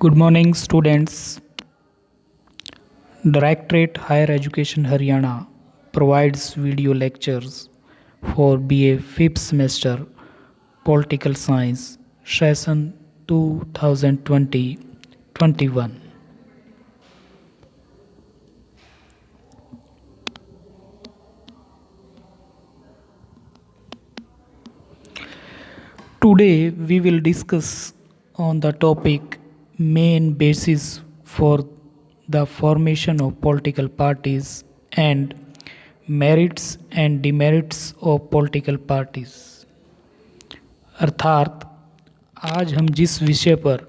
Good morning, students. Directorate Higher Education Haryana provides video lectures for BA 5th semester Political Science session 2020-21. Today we will discuss on the topic main basis for the formation of political parties and merits and demerits of political parties। अर्थात आज हम जिस विषय पर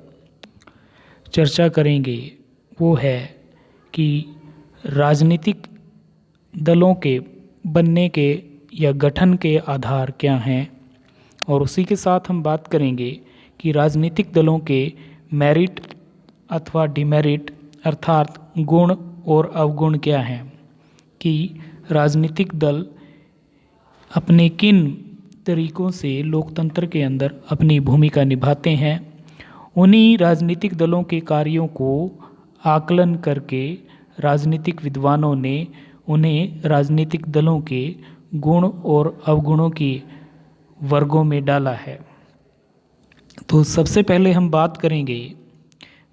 चर्चा करेंगे वो है कि राजनीतिक दलों के बनने के या गठन के आधार क्या हैं, और उसी के साथ हम बात करेंगे कि राजनीतिक दलों के मेरिट अथवा डिमेरिट अर्थात गुण और अवगुण क्या हैं, कि राजनीतिक दल अपने किन तरीकों से लोकतंत्र के अंदर अपनी भूमिका निभाते हैं। उन्हीं राजनीतिक दलों के कार्यों को आकलन करके राजनीतिक विद्वानों ने उन्हें राजनीतिक दलों के गुण और अवगुणों की वर्गों में डाला है। तो सबसे पहले हम बात करेंगे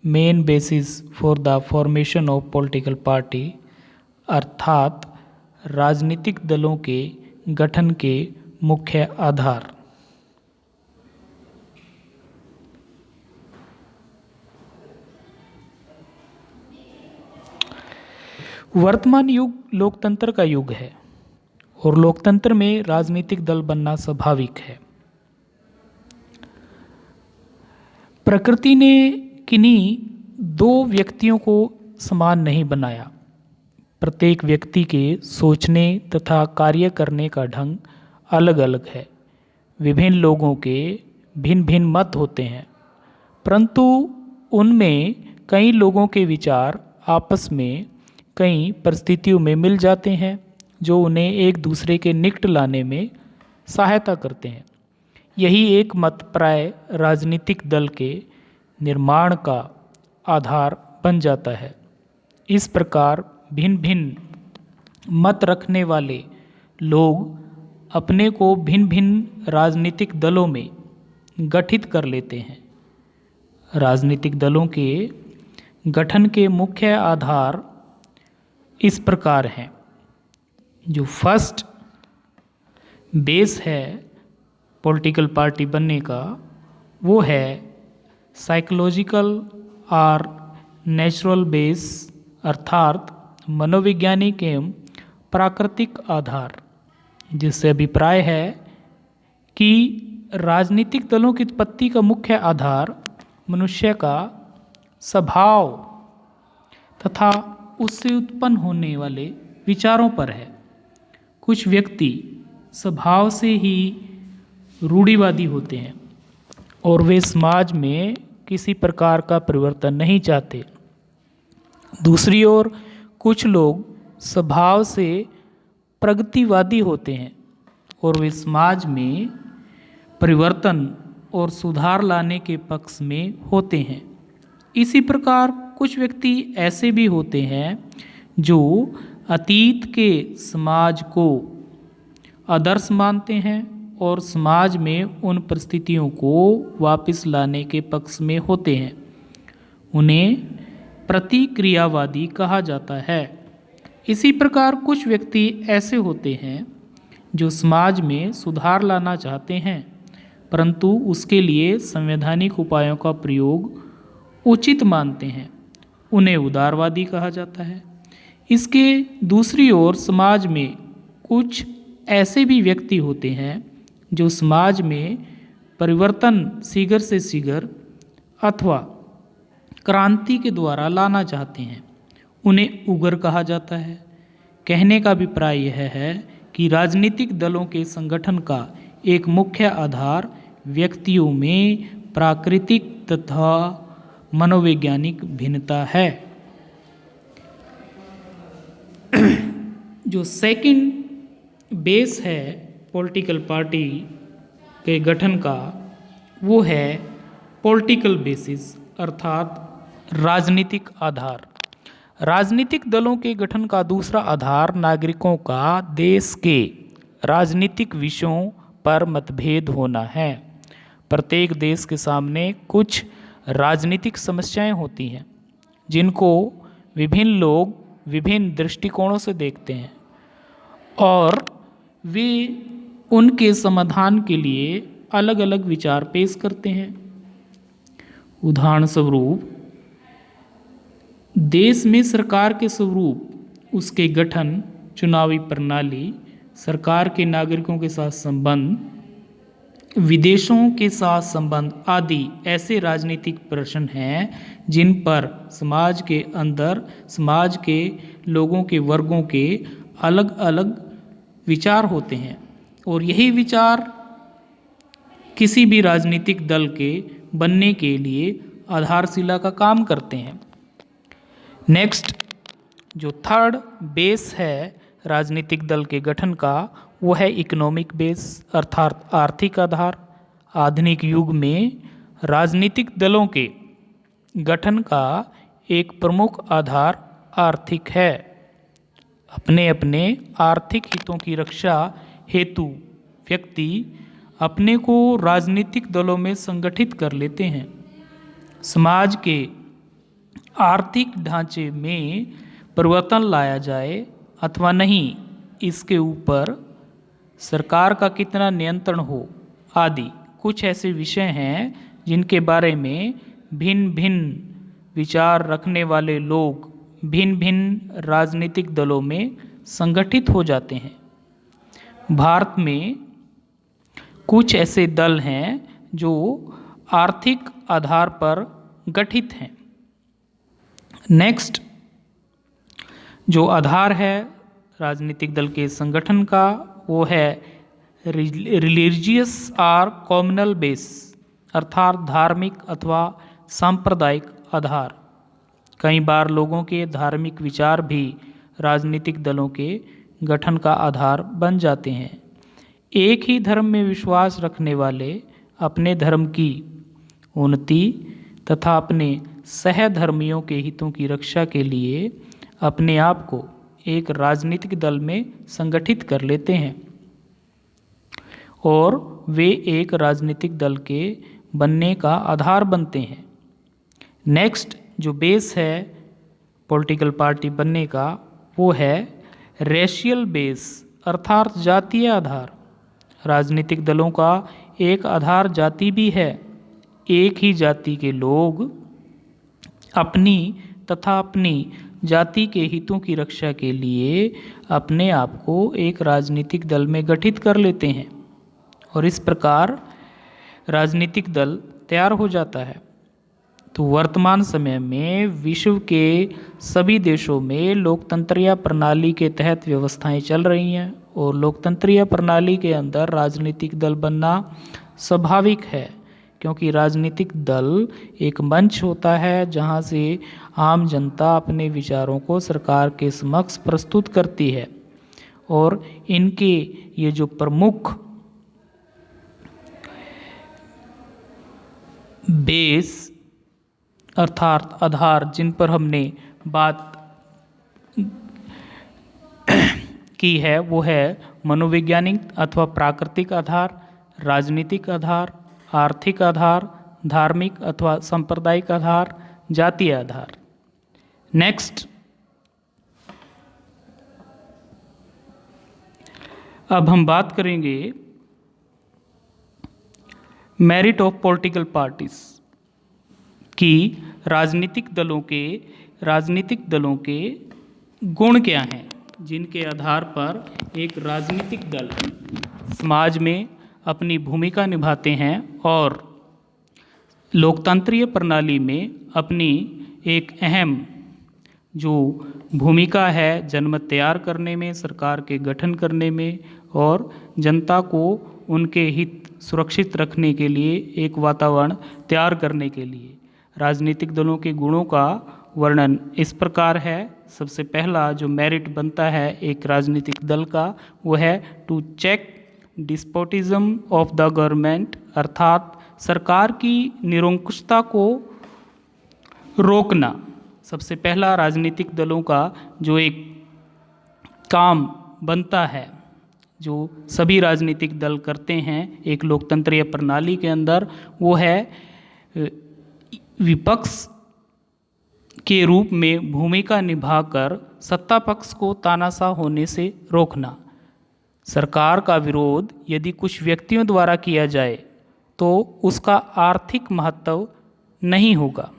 main basis for the formation of political party अर्थात राजनीतिक दलों के गठन के मुख्य आधार। वर्तमान युग लोकतंत्र का युग है और लोकतंत्र में राजनीतिक दल बनना स्वाभाविक है। प्रकृति ने किन्हीं दो व्यक्तियों को समान नहीं बनाया। प्रत्येक व्यक्ति के सोचने तथा कार्य करने का ढंग अलग अलग है। विभिन्न लोगों के भिन्न भिन्न मत होते हैं, परंतु उनमें कई लोगों के विचार आपस में कई परिस्थितियों में मिल जाते हैं जो उन्हें एक दूसरे के निकट लाने में सहायता करते हैं। यही एक मत प्राय राजनीतिक दल के निर्माण का आधार बन जाता है। इस प्रकार भिन्न भिन्न मत रखने वाले लोग अपने को भिन्न भिन्न राजनीतिक दलों में गठित कर लेते हैं। राजनीतिक दलों के गठन के मुख्य आधार इस प्रकार हैं। जो फर्स्ट बेस है पॉलिटिकल पार्टी बनने का वो है साइकोलॉजिकल और नेचुरल बेस अर्थात मनोवैज्ञानिक एवं प्राकृतिक आधार, जिससे अभिप्राय है कि राजनीतिक दलों की उत्पत्ति का मुख्य आधार मनुष्य का स्वभाव तथा उससे उत्पन्न होने वाले विचारों पर है। कुछ व्यक्ति स्वभाव से ही रूढ़िवादी होते हैं और वे समाज में किसी प्रकार का परिवर्तन नहीं चाहते। दूसरी ओर कुछ लोग स्वभाव से प्रगतिवादी होते हैं और वे समाज में परिवर्तन और सुधार लाने के पक्ष में होते हैं। इसी प्रकार कुछ व्यक्ति ऐसे भी होते हैं जो अतीत के समाज को आदर्श मानते हैं और समाज में उन परिस्थितियों को वापस लाने के पक्ष में होते हैं। उन्हें प्रतिक्रियावादी कहा जाता है। इसी प्रकार कुछ व्यक्ति ऐसे होते हैं जो समाज में सुधार लाना चाहते हैं, परंतु उसके लिए संवैधानिक उपायों का प्रयोग उचित मानते हैं। उन्हें उदारवादी कहा जाता है। इसके दूसरी ओर समाज में कुछ ऐसे भी व्यक्ति होते हैं जो समाज में परिवर्तन शीघ्र से शीघ्र अथवा क्रांति के द्वारा लाना चाहते हैं। उन्हें उग्र कहा जाता है। कहने का अभिप्राय यह है कि राजनीतिक दलों के संगठन का एक मुख्य आधार व्यक्तियों में प्राकृतिक तथा मनोवैज्ञानिक भिन्नता है। जो सेकंड बेस है पॉलिटिकल पार्टी के गठन का वो है पॉलिटिकल बेसिस अर्थात राजनीतिक आधार। राजनीतिक दलों के गठन का दूसरा आधार नागरिकों का देश के राजनीतिक विषयों पर मतभेद होना है। प्रत्येक देश के सामने कुछ राजनीतिक समस्याएं होती हैं जिनको विभिन्न लोग विभिन्न दृष्टिकोणों से देखते हैं और वे उनके समाधान के लिए अलग अलग विचार पेश करते हैं। उदाहरण स्वरूप, देश में सरकार के स्वरूप, उसके गठन, चुनावी प्रणाली, सरकार के नागरिकों के साथ संबंध, विदेशों के साथ संबंध आदि ऐसे राजनीतिक प्रश्न हैं जिन पर समाज के अंदर समाज के लोगों के वर्गों के अलग अलग विचार होते हैं और यही विचार किसी भी राजनीतिक दल के बनने के लिए आधारशिला का काम करते हैं। नेक्स्ट, जो थर्ड बेस है राजनीतिक दल के गठन का, वो है इकोनॉमिक बेस अर्थात आर्थिक आधार। आधुनिक युग में राजनीतिक दलों के गठन का एक प्रमुख आधार आर्थिक है। अपने अपने आर्थिक हितों की रक्षा हेतु व्यक्ति अपने को राजनीतिक दलों में संगठित कर लेते हैं। समाज के आर्थिक ढांचे में परिवर्तन लाया जाए अथवा नहीं, इसके ऊपर सरकार का कितना नियंत्रण हो आदि कुछ ऐसे विषय हैं जिनके बारे में भिन्न भिन्न विचार रखने वाले लोग भिन्न भिन्न राजनीतिक दलों में संगठित हो जाते हैं। भारत में कुछ ऐसे दल हैं जो आर्थिक आधार पर गठित हैं। नेक्स्ट, जो आधार है राजनीतिक दल के संगठन का, वो है रिलीजियस और कम्युनल बेस अर्थात धार्मिक अथवा सांप्रदायिक आधार। कई बार लोगों के धार्मिक विचार भी राजनीतिक दलों के गठन का आधार बन जाते हैं। एक ही धर्म में विश्वास रखने वाले अपने धर्म की उन्नति तथा अपने सहधर्मियों के हितों की रक्षा के लिए अपने आप को एक राजनीतिक दल में संगठित कर लेते हैं और वे एक राजनीतिक दल के बनने का आधार बनते हैं। नेक्स्ट, जो बेस है पॉलिटिकल पार्टी बनने का, वो है रेशियल बेस अर्थात जातीय आधार। राजनीतिक दलों का एक आधार जाति भी है। एक ही जाति के लोग अपनी तथा अपनी जाति के हितों की रक्षा के लिए अपने आप को एक राजनीतिक दल में गठित कर लेते हैं और इस प्रकार राजनीतिक दल तैयार हो जाता है। तो वर्तमान समय में विश्व के सभी देशों में लोकतंत्रीय प्रणाली के तहत व्यवस्थाएं चल रही हैं और लोकतंत्रीय प्रणाली के अंदर राजनीतिक दल बनना स्वाभाविक है, क्योंकि राजनीतिक दल एक मंच होता है जहां से आम जनता अपने विचारों को सरकार के समक्ष प्रस्तुत करती है और इनके ये जो प्रमुख बेस अर्थात आधार जिन पर हमने बात की है, वो है मनोवैज्ञानिक अथवा प्राकृतिक आधार, राजनीतिक आधार, आर्थिक आधार, धार्मिक अथवा सांप्रदायिक आधार, जातीय आधार। नेक्स्ट, अब हम बात करेंगे मेरिट ऑफ पॉलिटिकल पार्टीज की राजनीतिक दलों के गुण क्या हैं जिनके आधार पर एक राजनीतिक दल समाज में अपनी भूमिका निभाते हैं और लोकतंत्रीय प्रणाली में अपनी एक अहम जो भूमिका है जनमत तैयार करने में, सरकार के गठन करने में और जनता को उनके हित सुरक्षित रखने के लिए एक वातावरण तैयार करने के लिए। राजनीतिक दलों के गुणों का वर्णन इस प्रकार है। सबसे पहला जो मेरिट बनता है एक राजनीतिक दल का, वो है to check despotism of the government अर्थात सरकार की निरंकुशता को रोकना सबसे पहला राजनीतिक दलों का जो एक काम बनता है, जो सभी राजनीतिक दल करते हैं एक लोकतंत्रीय प्रणाली के अंदर, वो है विपक्ष के रूप में भूमिका निभाकर सत्ता पक्ष को तानाशाह होने से रोकना। सरकार का विरोध यदि कुछ व्यक्तियों द्वारा किया जाए तो उसका आर्थिक महत्व नहीं होगा,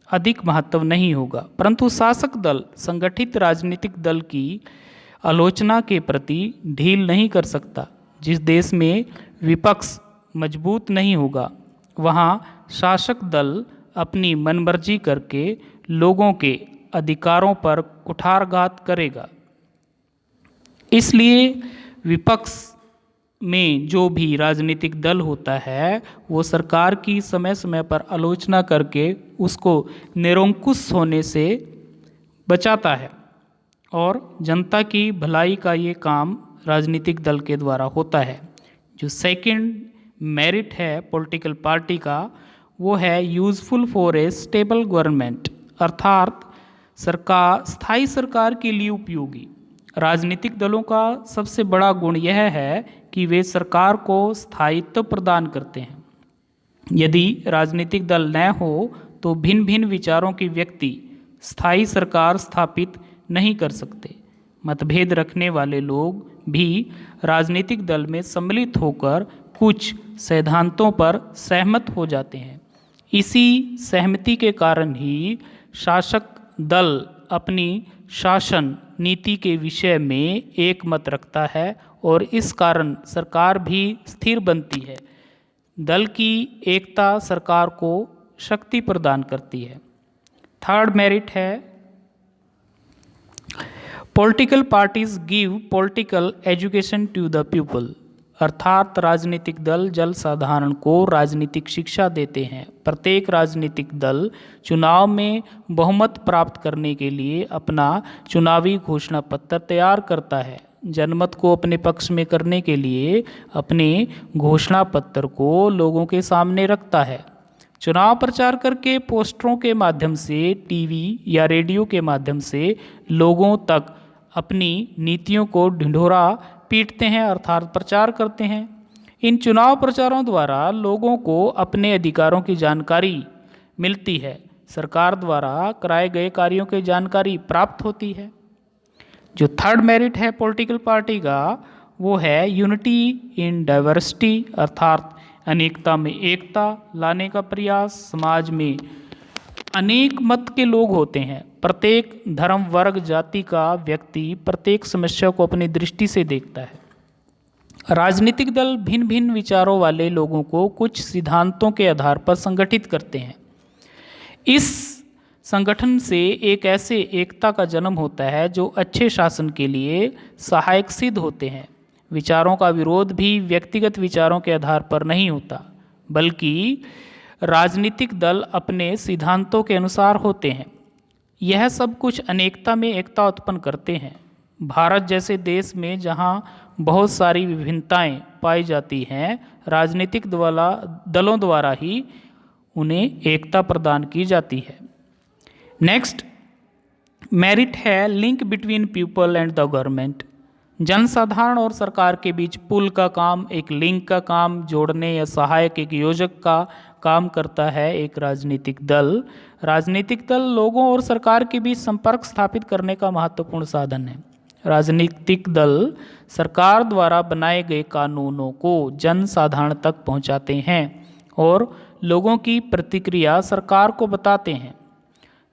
अधिक महत्व नहीं होगा, परंतु शासक दल संगठित राजनीतिक दल की आलोचना के प्रति ढील नहीं कर सकता। जिस देश में विपक्ष मजबूत नहीं होगा वहाँ शासक दल अपनी मनमर्जी करके लोगों के अधिकारों पर कुठारघात करेगा। इसलिए विपक्ष में जो भी राजनीतिक दल होता है वो सरकार की समय समय पर आलोचना करके उसको निरंकुश होने से बचाता है और जनता की भलाई का ये काम राजनीतिक दल के द्वारा होता है। जो सेकंड मेरिट है पॉलिटिकल पार्टी का वो है useful for a stable government, अर्थात स्थायी सरकार के लिए उपयोगी। राजनीतिक दलों का सबसे बड़ा गुण यह है कि वे सरकार को स्थायित्व प्रदान करते हैं। यदि राजनीतिक दल न हो तो भिन्न भिन्न विचारों के व्यक्ति स्थायी सरकार स्थापित नहीं कर सकते। मतभेद रखने वाले लोग भी राजनीतिक दल में सम्मिलित होकर कुछ सिद्धांतों पर सहमत हो जाते हैं। इसी सहमति के कारण ही शासक दल अपनी शासन नीति के विषय में एक मत रखता है और इस कारण सरकार भी स्थिर बनती है। दल की एकता सरकार को शक्ति प्रदान करती है। थर्ड मेरिट है political parties give political education to the people, अर्थात राजनीतिक दल जन साधारण को राजनीतिक शिक्षा देते हैं। प्रत्येक राजनीतिक दल चुनाव में बहुमत प्राप्त करने के लिए अपना चुनावी घोषणा पत्र तैयार करता है। जनमत को अपने पक्ष में करने के लिए अपने घोषणा पत्र को लोगों के सामने रखता है। चुनाव प्रचार करके पोस्टरों के माध्यम से, टीवी या रेडियो के माध्यम से लोगों तक अपनी नीतियों को ढिंढोरा पीटते हैं, अर्थात प्रचार करते हैं। इन चुनाव प्रचारों द्वारा लोगों को अपने अधिकारों की जानकारी मिलती है, सरकार द्वारा कराए गए कार्यों की जानकारी प्राप्त होती है। जो थर्ड मेरिट है पॉलिटिकल पार्टी का वो है यूनिटी इन डाइवर्सिटी, अर्थात अनेकता में एकता लाने का प्रयास। समाज में अनेक मत के लोग होते हैं, प्रत्येक धर्म वर्ग जाति का व्यक्ति प्रत्येक समस्या को अपनी दृष्टि से देखता है। राजनीतिक दल भिन्न भिन्न विचारों वाले लोगों को कुछ सिद्धांतों के आधार पर संगठित करते हैं। इस संगठन से एक ऐसे एकता का जन्म होता है जो अच्छे शासन के लिए सहायक सिद्ध होते हैं। विचारों का विरोध भी व्यक्तिगत विचारों के आधार पर नहीं होता, बल्कि राजनीतिक दल अपने सिद्धांतों के अनुसार होते हैं। यह सब कुछ अनेकता में एकता उत्पन्न करते हैं। भारत जैसे देश में जहां बहुत सारी विभिन्नताएं पाई जाती हैं, राजनीतिक दलों द्वारा ही उन्हें एकता प्रदान की जाती है। नेक्स्ट मेरिट है link between people and the government. जनसाधारण और सरकार के बीच पुल का काम, एक लिंक का काम, जोड़ने या सहायक एक योजक का काम करता है एक राजनीतिक दल। राजनीतिक दल लोगों और सरकार के बीच संपर्क स्थापित करने का महत्वपूर्ण साधन है। राजनीतिक दल सरकार द्वारा बनाए गए कानूनों को जन साधारण तक पहुंचाते हैं और लोगों की प्रतिक्रिया सरकार को बताते हैं।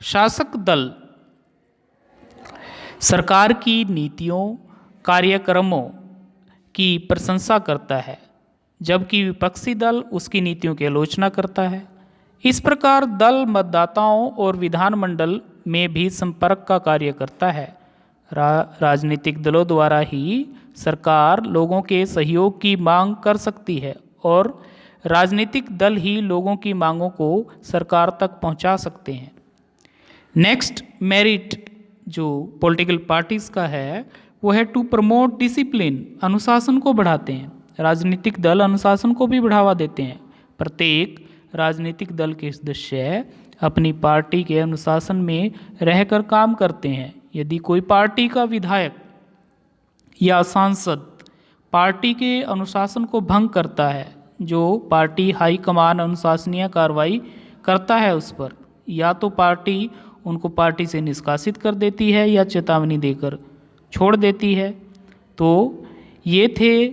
शासक दल सरकार की नीतियों कार्यक्रमों की प्रशंसा करता है, जबकि विपक्षी दल उसकी नीतियों की आलोचना करता है। इस प्रकार दल मतदाताओं और विधानमंडल में भी संपर्क का कार्य करता है। राजनीतिक दलों द्वारा ही सरकार लोगों के सहयोग की मांग कर सकती है और राजनीतिक दल ही लोगों की मांगों को सरकार तक पहुंचा सकते हैं। नेक्स्ट मेरिट जो पॉलिटिकल पार्टीज का है वो है टू प्रमोट डिसिप्लिन, अनुशासन को बढ़ाते हैं। राजनीतिक दल अनुशासन को भी बढ़ावा देते हैं। प्रत्येक राजनीतिक दल के सदस्य अपनी पार्टी के अनुशासन में रहकर काम करते हैं। यदि कोई पार्टी का विधायक या सांसद पार्टी के अनुशासन को भंग करता है, जो पार्टी हाईकमान अनुशासनीय कार्रवाई करता है उस पर, या तो पार्टी उनको पार्टी से निष्कासित कर देती है या चेतावनी देकर छोड़ देती है। तो ये थे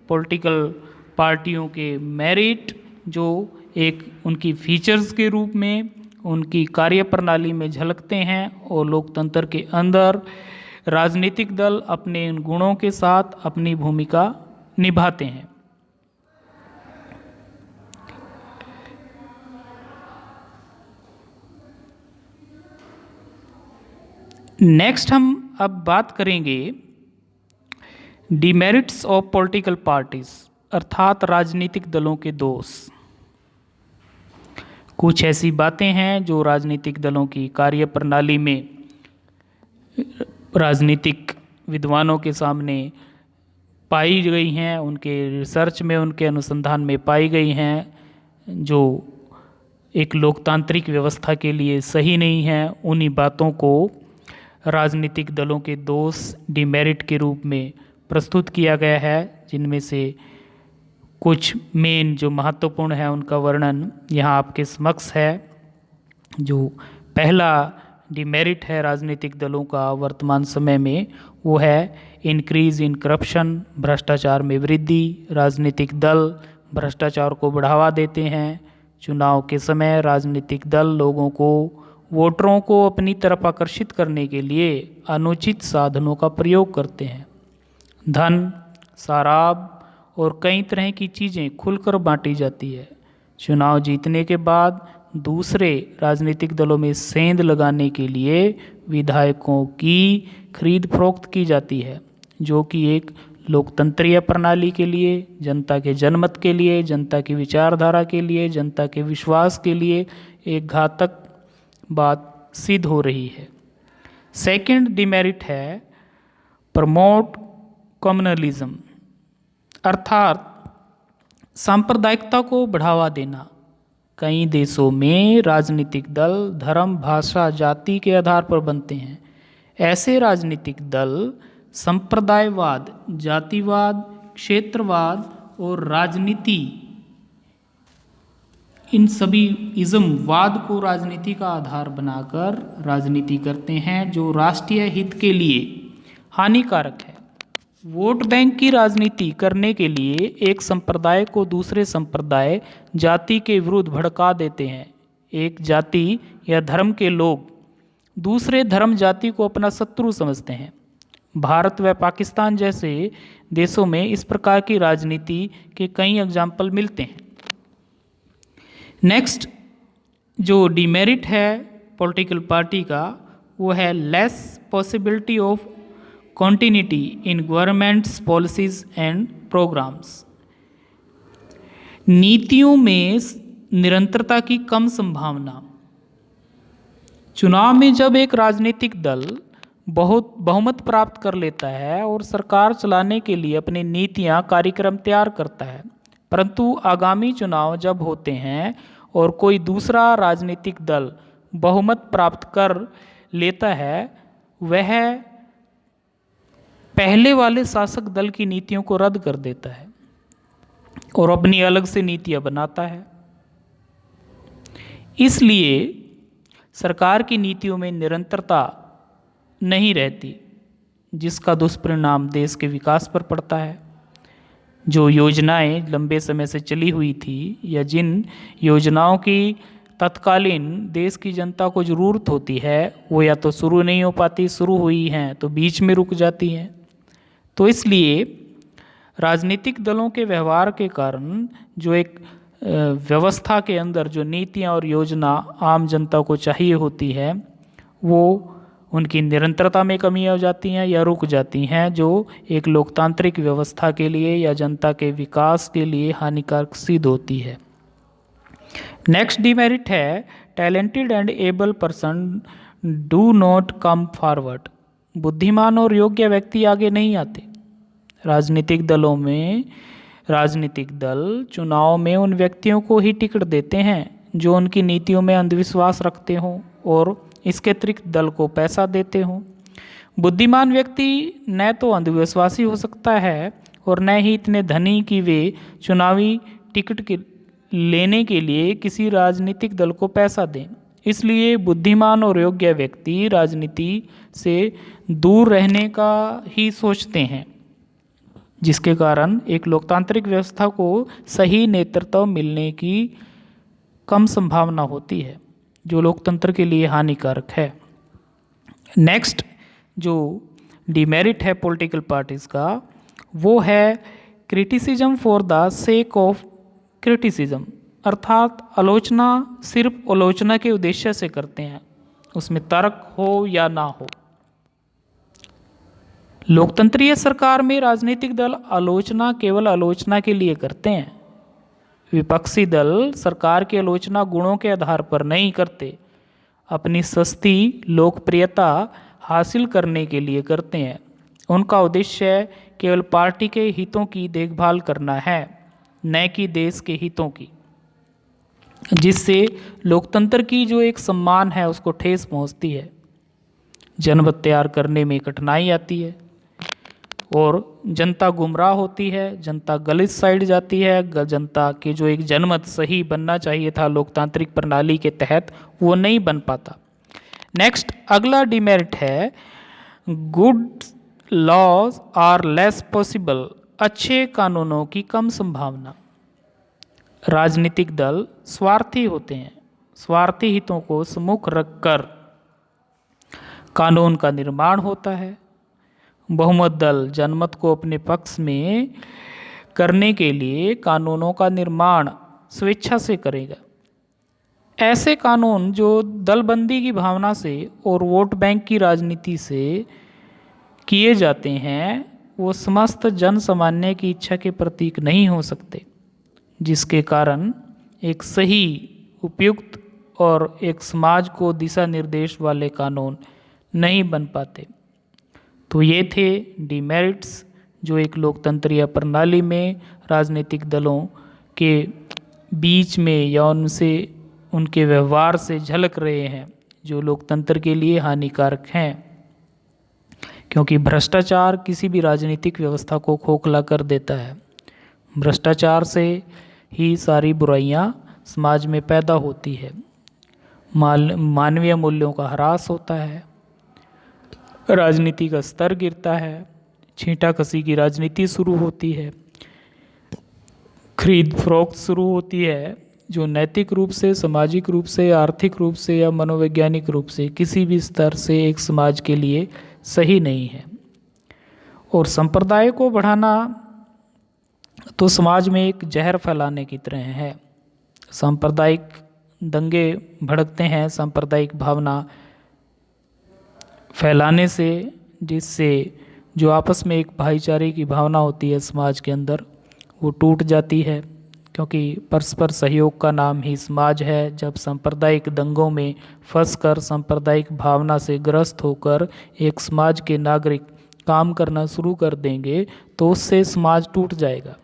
पॉलिटिकल पार्टियों के मेरिट, जो एक उनकी फीचर्स के रूप में उनकी कार्यप्रणाली में झलकते हैं, और लोकतंत्र के अंदर राजनीतिक दल अपने इन गुणों के साथ अपनी भूमिका निभाते हैं। नेक्स्ट हम अब बात करेंगे डिमेरिट्स ऑफ पॉलिटिकल पार्टीज, अर्थात राजनीतिक दलों के दोष। कुछ ऐसी बातें हैं जो राजनीतिक दलों की कार्यप्रणाली में राजनीतिक विद्वानों के सामने पाई गई हैं, उनके रिसर्च में, उनके अनुसंधान में पाई गई हैं, जो एक लोकतांत्रिक व्यवस्था के लिए सही नहीं है। उन्हीं बातों को राजनीतिक दलों के दोष, डिमेरिट के रूप में प्रस्तुत किया गया है, जिनमें से कुछ मेन जो महत्वपूर्ण है उनका वर्णन यहाँ आपके समक्ष है। जो पहला डिमेरिट है राजनीतिक दलों का वर्तमान समय में, वो है इंक्रीज इन करप्शन, भ्रष्टाचार में वृद्धि। राजनीतिक दल भ्रष्टाचार को बढ़ावा देते हैं। चुनाव के समय राजनीतिक दल लोगों को, वोटरों को अपनी तरफ आकर्षित करने के लिए अनुचित साधनों का प्रयोग करते हैं। धन, शराब और कई तरह की चीज़ें खुलकर बांटी जाती है। चुनाव जीतने के बाद दूसरे राजनीतिक दलों में सेंध लगाने के लिए विधायकों की खरीद फरोख्त की जाती है, जो कि एक लोकतंत्रीय प्रणाली के लिए, जनता के जनमत के लिए, जनता की विचारधारा के लिए, जनता के विश्वास के लिए एक घातक बात सिद्ध हो रही है। सेकंड डिमेरिट है प्रमोट कम्युनलिज्म, अर्थात सांप्रदायिकता को बढ़ावा देना। कई देशों में राजनीतिक दल धर्म, भाषा, जाति के आधार पर बनते हैं। ऐसे राजनीतिक दल संप्रदायवाद, जातिवाद, क्षेत्रवाद और राजनीति, इन सभी इज़मवाद को राजनीति का आधार बनाकर राजनीति करते हैं, जो राष्ट्रीय हित के लिए हानिकारक है। वोट बैंक की राजनीति करने के लिए एक संप्रदाय को दूसरे संप्रदाय, जाति के विरुद्ध भड़का देते हैं। एक जाति या धर्म के लोग दूसरे धर्म, जाति को अपना शत्रु समझते हैं। भारत व पाकिस्तान जैसे देशों में इस प्रकार की राजनीति के कई एग्जाम्पल मिलते हैं। नेक्स्ट जो डिमेरिट है पॉलिटिकल पार्टी का, वो है less possibility of continuity in governments policies and programs. नीतियों में निरंतरता की कम संभावना। चुनाव में जब एक राजनीतिक दल बहुत बहुमत प्राप्त कर लेता है और सरकार चलाने के लिए अपनी नीतियां, कार्यक्रम तैयार करता है, परंतु आगामी चुनाव जब होते हैं और कोई दूसरा राजनीतिक दल बहुमत प्राप्त कर लेता है, वह पहले वाले शासक दल की नीतियों को रद्द कर देता है और अपनी अलग से नीतियां बनाता है। इसलिए सरकार की नीतियों में निरंतरता नहीं रहती, जिसका दुष्परिणाम देश के विकास पर पड़ता है। जो योजनाएं लंबे समय से चली हुई थी या जिन योजनाओं की तत्कालीन देश की जनता को ज़रूरत होती है, वो या तो शुरू नहीं हो पाती, शुरू हुई हैं तो बीच में रुक जाती हैं। तो इसलिए राजनीतिक दलों के व्यवहार के कारण जो एक व्यवस्था के अंदर जो नीतियां और योजना आम जनता को चाहिए होती है, वो उनकी निरंतरता में कमी हो जाती हैं या रुक जाती हैं, जो एक लोकतांत्रिक व्यवस्था के लिए या जनता के विकास के लिए हानिकारक सिद्ध होती है। नेक्स्ट डिमेरिट है talented and able person do not come forward. बुद्धिमान और योग्य व्यक्ति आगे नहीं आते। राजनीतिक दलों में राजनीतिक दल चुनाव में उन व्यक्तियों को ही टिकट देते हैं जो उनकी नीतियों में अंधविश्वास रखते हों और इसके अतिरिक्त दल को पैसा देते हों। बुद्धिमान व्यक्ति न तो अंधविश्वासी हो सकता है और न ही इतने धनी कि वे चुनावी टिकट के लेने के लिए किसी राजनीतिक दल को पैसा दें। इसलिए बुद्धिमान और योग्य व्यक्ति राजनीति से दूर रहने का ही सोचते हैं, जिसके कारण एक लोकतांत्रिक व्यवस्था को सही नेतृत्व मिलने की कम संभावना होती है, जो लोकतंत्र के लिए हानिकारक है। नेक्स्ट जो डिमेरिट है पॉलिटिकल पार्टीज का, वो है criticism for the sake of criticism, अर्थात आलोचना सिर्फ आलोचना के उद्देश्य से करते हैं, उसमें तर्क हो या ना हो। लोकतंत्रीय सरकार में राजनीतिक दल आलोचना केवल आलोचना के लिए करते हैं। विपक्षी दल सरकार की आलोचना गुणों के आधार पर नहीं करते, अपनी सस्ती लोकप्रियता हासिल करने के लिए करते हैं। उनका उद्देश्य केवल पार्टी के हितों की देखभाल करना है, न कि देश के हितों की, जिससे लोकतंत्र की जो एक सम्मान है उसको ठेस पहुंचती है। जनमत तैयार करने में कठिनाई आती है और जनता गुमराह होती है, जनता गलत साइड जाती है, जनता के जो एक जनमत सही बनना चाहिए था लोकतांत्रिक प्रणाली के तहत, वो नहीं बन पाता। नेक्स्ट अगला डिमेरिट है good laws are less possible, अच्छे कानूनों की कम संभावना। राजनीतिक दल स्वार्थी होते हैं, स्वार्थी हितों को सम्मुख रखकर कानून का निर्माण होता है। बहुमत दल जनमत को अपने पक्ष में करने के लिए कानूनों का निर्माण स्वेच्छा से करेगा। ऐसे कानून जो दलबंदी की भावना से और वोट बैंक की राजनीति से किए जाते हैं, वो समस्त जन सामान्य की इच्छा के प्रतीक नहीं हो सकते, जिसके कारण एक सही, उपयुक्त और एक समाज को दिशा निर्देश वाले कानून नहीं बन पाते। तो ये थे डिमेरिट्स जो एक लोकतंत्रीय प्रणाली में राजनीतिक दलों के बीच में या उनसे उनके व्यवहार से झलक रहे हैं, जो लोकतंत्र के लिए हानिकारक हैं, क्योंकि भ्रष्टाचार किसी भी राजनीतिक व्यवस्था को खोखला कर देता है। भ्रष्टाचार से ही सारी बुराइयां समाज में पैदा होती है, मानवीय मूल्यों का ह्रास होता है, राजनीति का स्तर गिरता है, छींटा कसी की राजनीति शुरू होती है, खरीद फरोख्त शुरू होती है, जो नैतिक रूप से, सामाजिक रूप से, आर्थिक रूप से या मनोवैज्ञानिक रूप से किसी भी स्तर से एक समाज के लिए सही नहीं है। और संप्रदाय को बढ़ाना तो समाज में एक जहर फैलाने की तरह है। सांप्रदायिक दंगे भड़कते हैं सांप्रदायिक भावना फैलाने से, जिससे जो आपस में एक भाईचारे की भावना होती है समाज के अंदर, वो टूट जाती है, क्योंकि परस्पर सहयोग का नाम ही समाज है। जब सांप्रदायिक दंगों में फंसकर सांप्रदायिक भावना से ग्रस्त होकर एक समाज के नागरिक काम करना शुरू कर देंगे तो उससे समाज टूट जाएगा।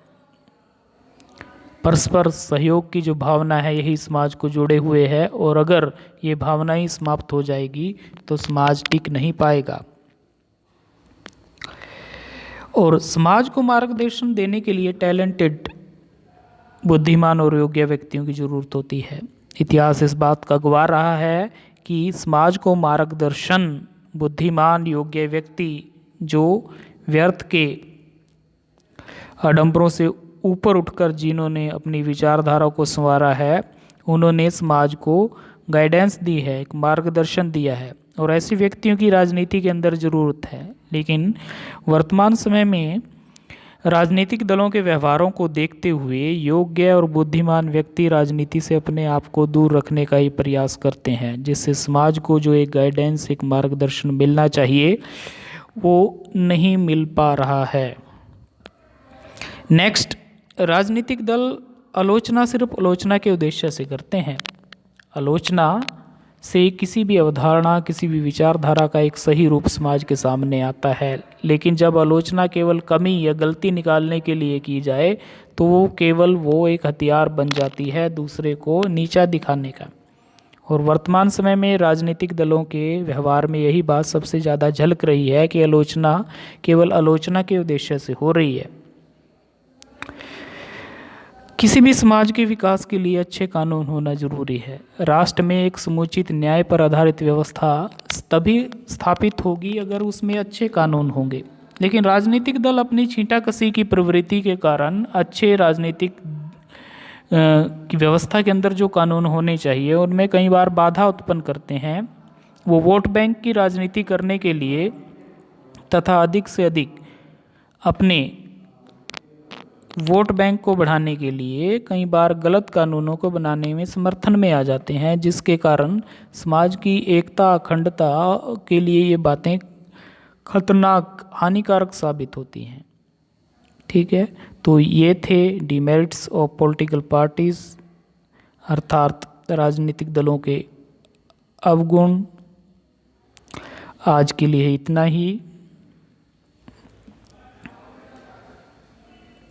परस्पर सहयोग की जो भावना है यही समाज को जोड़े हुए है, और अगर ये भावना ही समाप्त हो जाएगी तो समाज टिक नहीं पाएगा। और समाज को मार्गदर्शन देने के लिए टैलेंटेड, बुद्धिमान और योग्य व्यक्तियों की जरूरत होती है। इतिहास इस बात का गवाह रहा है कि समाज को मार्गदर्शन बुद्धिमान योग्य व्यक्ति जो व्यर्थ के आडंबरों से ऊपर उठकर जिन्होंने अपनी विचारधारा को संवारा है, उन्होंने समाज को गाइडेंस दी है, एक मार्गदर्शन दिया है, और ऐसे व्यक्तियों की राजनीति के अंदर ज़रूरत है। लेकिन वर्तमान समय में राजनीतिक दलों के व्यवहारों को देखते हुए योग्य और बुद्धिमान व्यक्ति राजनीति से अपने आप को दूर रखने का ही प्रयास करते हैं, जिससे समाज को जो एक गाइडेंस, एक मार्गदर्शन मिलना चाहिए वो नहीं मिल पा रहा है। नेक्स्ट, राजनीतिक दल आलोचना सिर्फ आलोचना के उद्देश्य से करते हैं। आलोचना से किसी भी अवधारणा, किसी भी विचारधारा का एक सही रूप समाज के सामने आता है। लेकिन जब आलोचना केवल कमी या गलती निकालने के लिए की जाए तो वो केवल एक हथियार बन जाती है दूसरे को नीचा दिखाने का। और वर्तमान समय में राजनीतिक दलों के व्यवहार में यही बात सबसे ज़्यादा झलक रही है कि आलोचना केवल आलोचना के उद्देश्य से हो रही है। किसी भी समाज के विकास के लिए अच्छे कानून होना जरूरी है। राष्ट्र में एक समुचित न्याय पर आधारित व्यवस्था तभी स्थापित होगी अगर उसमें अच्छे कानून होंगे। लेकिन राजनीतिक दल अपनी छींटाकशी की प्रवृत्ति के कारण अच्छे राजनीतिक की व्यवस्था के अंदर जो कानून होने चाहिए उनमें कई बार बाधा उत्पन्न करते हैं। वो वोट बैंक की राजनीति करने के लिए तथा अधिक से अधिक अपने वोट बैंक को बढ़ाने के लिए कई बार गलत कानूनों को बनाने में समर्थन में आ जाते हैं, जिसके कारण समाज की एकता, अखंडता के लिए ये बातें खतरनाक, हानिकारक साबित होती हैं। ठीक है, तो ये थे डिमेरिट्स ऑफ पॉलिटिकल पार्टीज, अर्थात राजनीतिक दलों के अवगुण। आज के लिए इतना ही।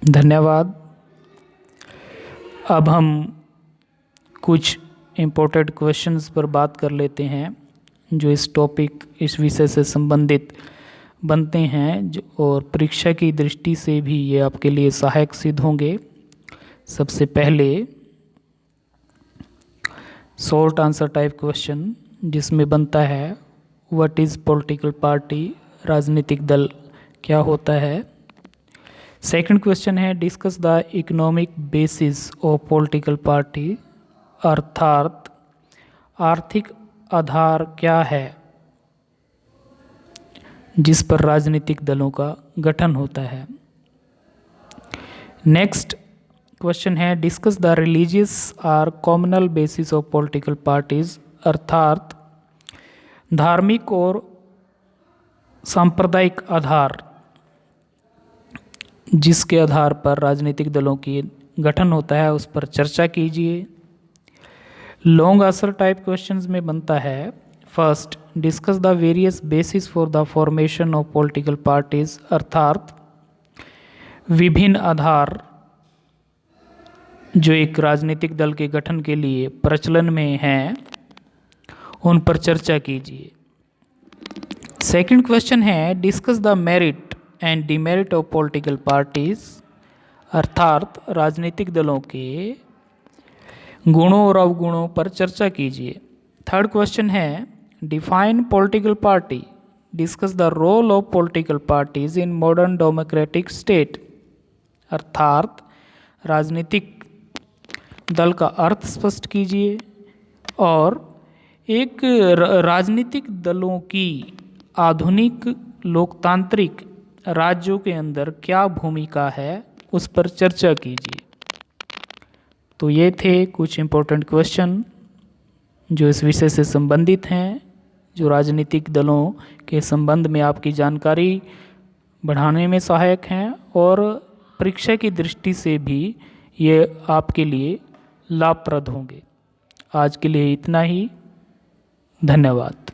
धन्यवाद। अब हम कुछ इम्पोर्टेंट क्वेश्चंस पर बात कर लेते हैं जो इस टॉपिक, इस विषय से संबंधित बनते हैं और परीक्षा की दृष्टि से भी ये आपके लिए सहायक सिद्ध होंगे। सबसे पहले शॉर्ट आंसर टाइप क्वेश्चन जिसमें बनता है व्हाट इज़ पॉलिटिकल पार्टी, राजनीतिक दल क्या होता है। सेकंड क्वेश्चन है discuss the economic basis of political party, अर्थात आर्थिक आधार क्या है जिस पर राजनीतिक दलों का गठन होता है। नेक्स्ट क्वेश्चन है discuss the religious or communal basis of political parties, अर्थात धार्मिक और सांप्रदायिक आधार जिसके आधार पर राजनीतिक दलों की गठन होता है उस पर चर्चा कीजिए। लॉन्ग आंसर टाइप क्वेश्चंस में बनता है first discuss the various basis for the formation of political parties, अर्थात विभिन्न आधार जो एक राजनीतिक दल के गठन के लिए प्रचलन में हैं उन पर चर्चा कीजिए। सेकंड क्वेश्चन है discuss the merit and demerit of political parties, अर्थात राजनीतिक दलों के गुणों और अवगुणों पर चर्चा कीजिए। थर्ड क्वेश्चन है define political party, discuss the role of political parties in modern democratic state, अर्थात राजनीतिक दल का अर्थ स्पष्ट कीजिए और एक राजनीतिक दलों की आधुनिक लोकतांत्रिक राज्यों के अंदर क्या भूमिका है उस पर चर्चा कीजिए। तो ये थे कुछ इम्पोर्टेंट क्वेश्चन जो इस विषय से संबंधित हैं, जो राजनीतिक दलों के संबंध में आपकी जानकारी बढ़ाने में सहायक हैं और परीक्षा की दृष्टि से भी ये आपके लिए लाभप्रद होंगे। आज के लिए इतना ही। धन्यवाद।